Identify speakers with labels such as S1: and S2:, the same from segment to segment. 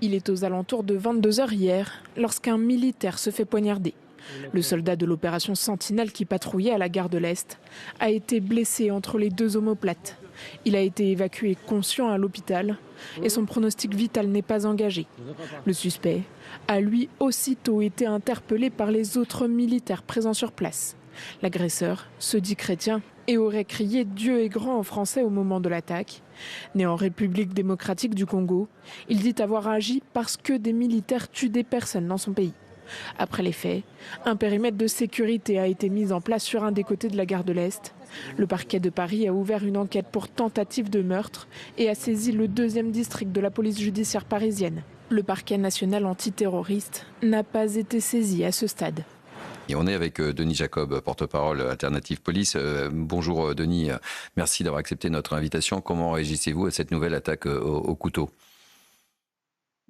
S1: Il est aux alentours de 22h hier lorsqu'un militaire se fait poignarder. Le soldat de l'opération Sentinelle qui patrouillait à la gare de l'Est a été blessé entre les deux omoplates. Il a été évacué conscient à l'hôpital et son pronostic vital n'est pas engagé. Le suspect a lui aussitôt été interpellé par les autres militaires présents sur place. L'agresseur se dit chrétien et aurait crié « Dieu est grand » en français au moment de l'attaque. Né en République démocratique du Congo, il dit avoir agi parce que des militaires tuent des personnes dans son pays. Après les faits, un périmètre de sécurité a été mis en place sur un des côtés de la gare de l'Est. Le parquet de Paris a ouvert une enquête pour tentative de meurtre et a saisi le 2e district de la police judiciaire parisienne. Le parquet national antiterroriste n'a pas été saisi à ce stade.
S2: Et on est avec Denis Jacob, porte-parole Alternative Police. Bonjour Denis, merci d'avoir accepté notre invitation. Comment réagissez-vous à cette nouvelle attaque au couteau ?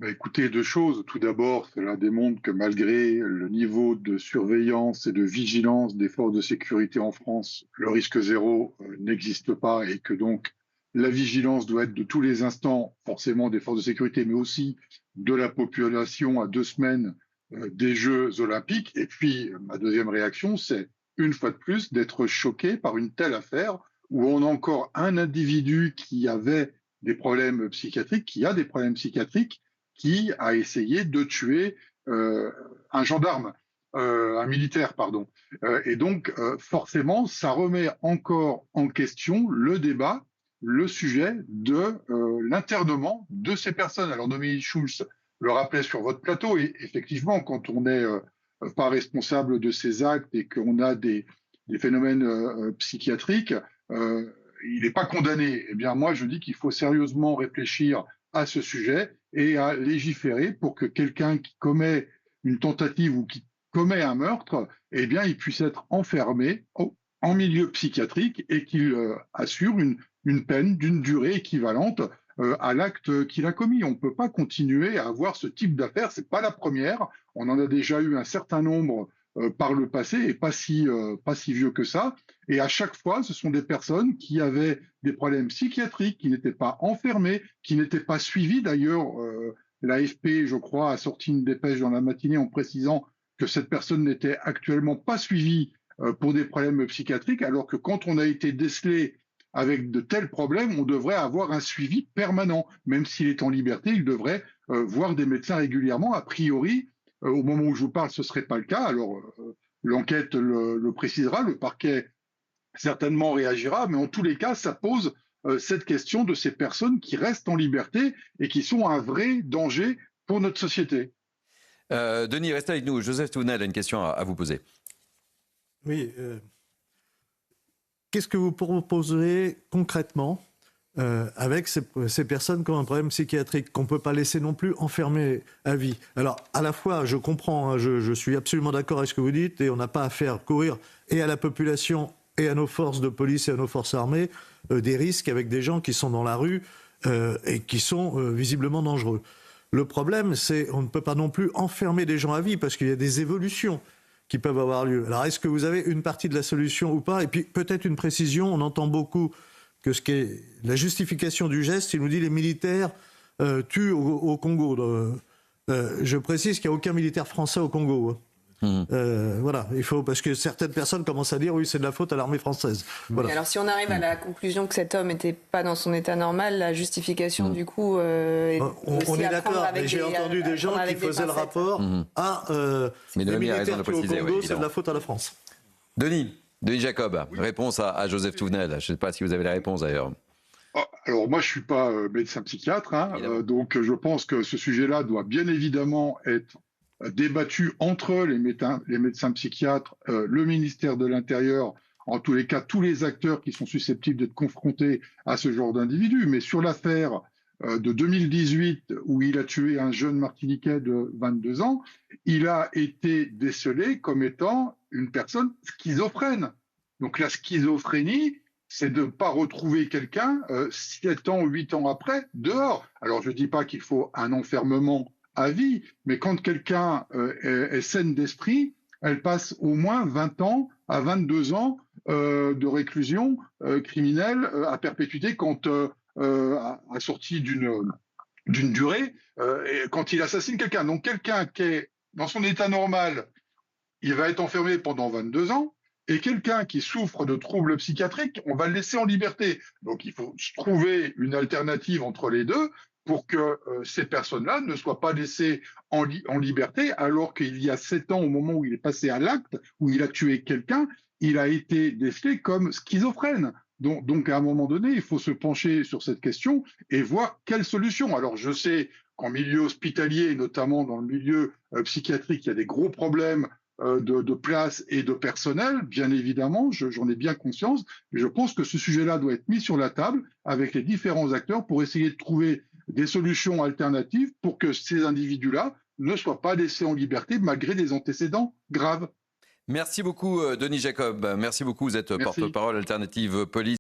S3: Écoutez, deux choses. Tout d'abord, cela démontre que malgré le niveau de surveillance et de vigilance des forces de sécurité en France, le risque zéro n'existe pas et que donc la vigilance doit être de tous les instants, forcément des forces de sécurité, mais aussi de la population à 2 semaines des Jeux Olympiques. Et puis, ma deuxième réaction, c'est une fois de plus d'être choqué par une telle affaire où on a encore un individu qui avait des problèmes psychiatriques, qui a des problèmes psychiatriques, qui a essayé de tuer un gendarme, un militaire, pardon. Et donc, forcément, ça remet encore en question le débat, le sujet de l'internement de ces personnes. Alors, Dominique Schulz le rappelait sur votre plateau, et effectivement, quand on n'est pas responsable de ces actes et qu'on a des phénomènes psychiatriques, il n'est pas condamné. Eh bien, moi, je dis qu'il faut sérieusement réfléchir à ce sujet et à légiférer pour que quelqu'un qui commet une tentative ou qui commet un meurtre, eh bien, il puisse être enfermé en milieu psychiatrique et qu'il assure une peine d'une durée équivalente à l'acte qu'il a commis. On ne peut pas continuer à avoir ce type d'affaires. C'est pas la première. On en a déjà eu un certain nombre par le passé et pas si vieux que ça. Et à chaque fois, ce sont des personnes qui avaient des problèmes psychiatriques, qui n'étaient pas enfermées, qui n'étaient pas suivies. D'ailleurs, l'AFP, je crois, a sorti une dépêche dans la matinée en précisant que cette personne n'était actuellement pas suivie pour des problèmes psychiatriques, alors que quand on a été décelé avec de tels problèmes, on devrait avoir un suivi permanent. Même s'il est en liberté, il devrait voir des médecins régulièrement. A priori, au moment où je vous parle, ce ne serait pas le cas. Alors, l'enquête le précisera, le parquet certainement réagira, mais en tous les cas, ça pose cette question de ces personnes qui restent en liberté et qui sont un vrai danger pour notre société.
S2: Denis, restez avec nous. Joseph Touvenel a une question à vous poser.
S4: Oui. Qu'est-ce que vous proposez concrètement avec ces personnes qui ont un problème psychiatrique, qu'on ne peut pas laisser non plus enfermer à vie? Alors, à la fois, je comprends, je suis absolument d'accord avec ce que vous dites, et on n'a pas à faire courir et à la population et à nos forces de police et à nos forces armées des risques avec des gens qui sont dans la rue et qui sont visiblement dangereux. Le problème, c'est qu'on ne peut pas non plus enfermer des gens à vie, parce qu'il y a des évolutions qui peuvent avoir lieu. Alors, est-ce que vous avez une partie de la solution ou pas? Et puis, peut-être une précision, on entend beaucoup que ce qui est la justification du geste, il nous dit les militaires tuent au Congo. Je précise qu'il n'y a aucun militaire français au Congo. Voilà, il faut, parce que certaines personnes commencent à dire oui, c'est de la faute à l'armée française. Voilà.
S5: Alors si on arrive à la conclusion que cet homme n'était pas dans son état normal, la justification du coup est
S4: on est d'accord, mais j'ai entendu des gens qui faisaient le rapport
S2: mais
S4: les militaires tués au Congo,
S2: oui,
S4: c'est de la faute à la France.
S2: Denis Jacob, réponse à Joseph Touvenel. Je ne sais pas si vous avez la réponse d'ailleurs.
S3: Alors moi, je ne suis pas médecin psychiatre, donc je pense que ce sujet-là doit bien évidemment être débattu entre les médecins psychiatres, le ministère de l'Intérieur, en tous les cas, tous les acteurs qui sont susceptibles d'être confrontés à ce genre d'individus. Mais sur l'affaire de 2018, où il a tué un jeune Martiniquais de 22 ans, il a été décelé comme étant une personne schizophrène. Donc la schizophrénie, c'est de ne pas retrouver quelqu'un 7 ans ou 8 ans après, dehors. Alors je ne dis pas qu'il faut un enfermement à vie, mais quand quelqu'un est saine d'esprit, elle passe au moins 20 ans à 22 ans de réclusion criminelle à perpétuité quand à sortie d'une d'une durée quand il assassine quelqu'un. Donc quelqu'un qui est dans son état normal, il va être enfermé pendant 22 ans. Et quelqu'un qui souffre de troubles psychiatriques, on va le laisser en liberté. Donc il faut trouver une alternative entre les deux pour que ces personnes-là ne soient pas laissées en liberté, alors qu'il y a 7 ans, au moment où il est passé à l'acte, où il a tué quelqu'un, il a été décelé comme schizophrène. Donc à un moment donné, il faut se pencher sur cette question et voir quelle solution. Alors je sais qu'en milieu hospitalier, notamment dans le milieu psychiatrique, il y a des gros problèmes de place et de personnel, bien évidemment, j'en ai bien conscience, mais je pense que ce sujet-là doit être mis sur la table avec les différents acteurs pour essayer de trouver des solutions alternatives pour que ces individus-là ne soient pas laissés en liberté malgré des antécédents graves.
S2: Merci beaucoup, Denis Jacob. Merci beaucoup. Vous êtes
S3: Merci.
S2: porte-parole Alternative Police.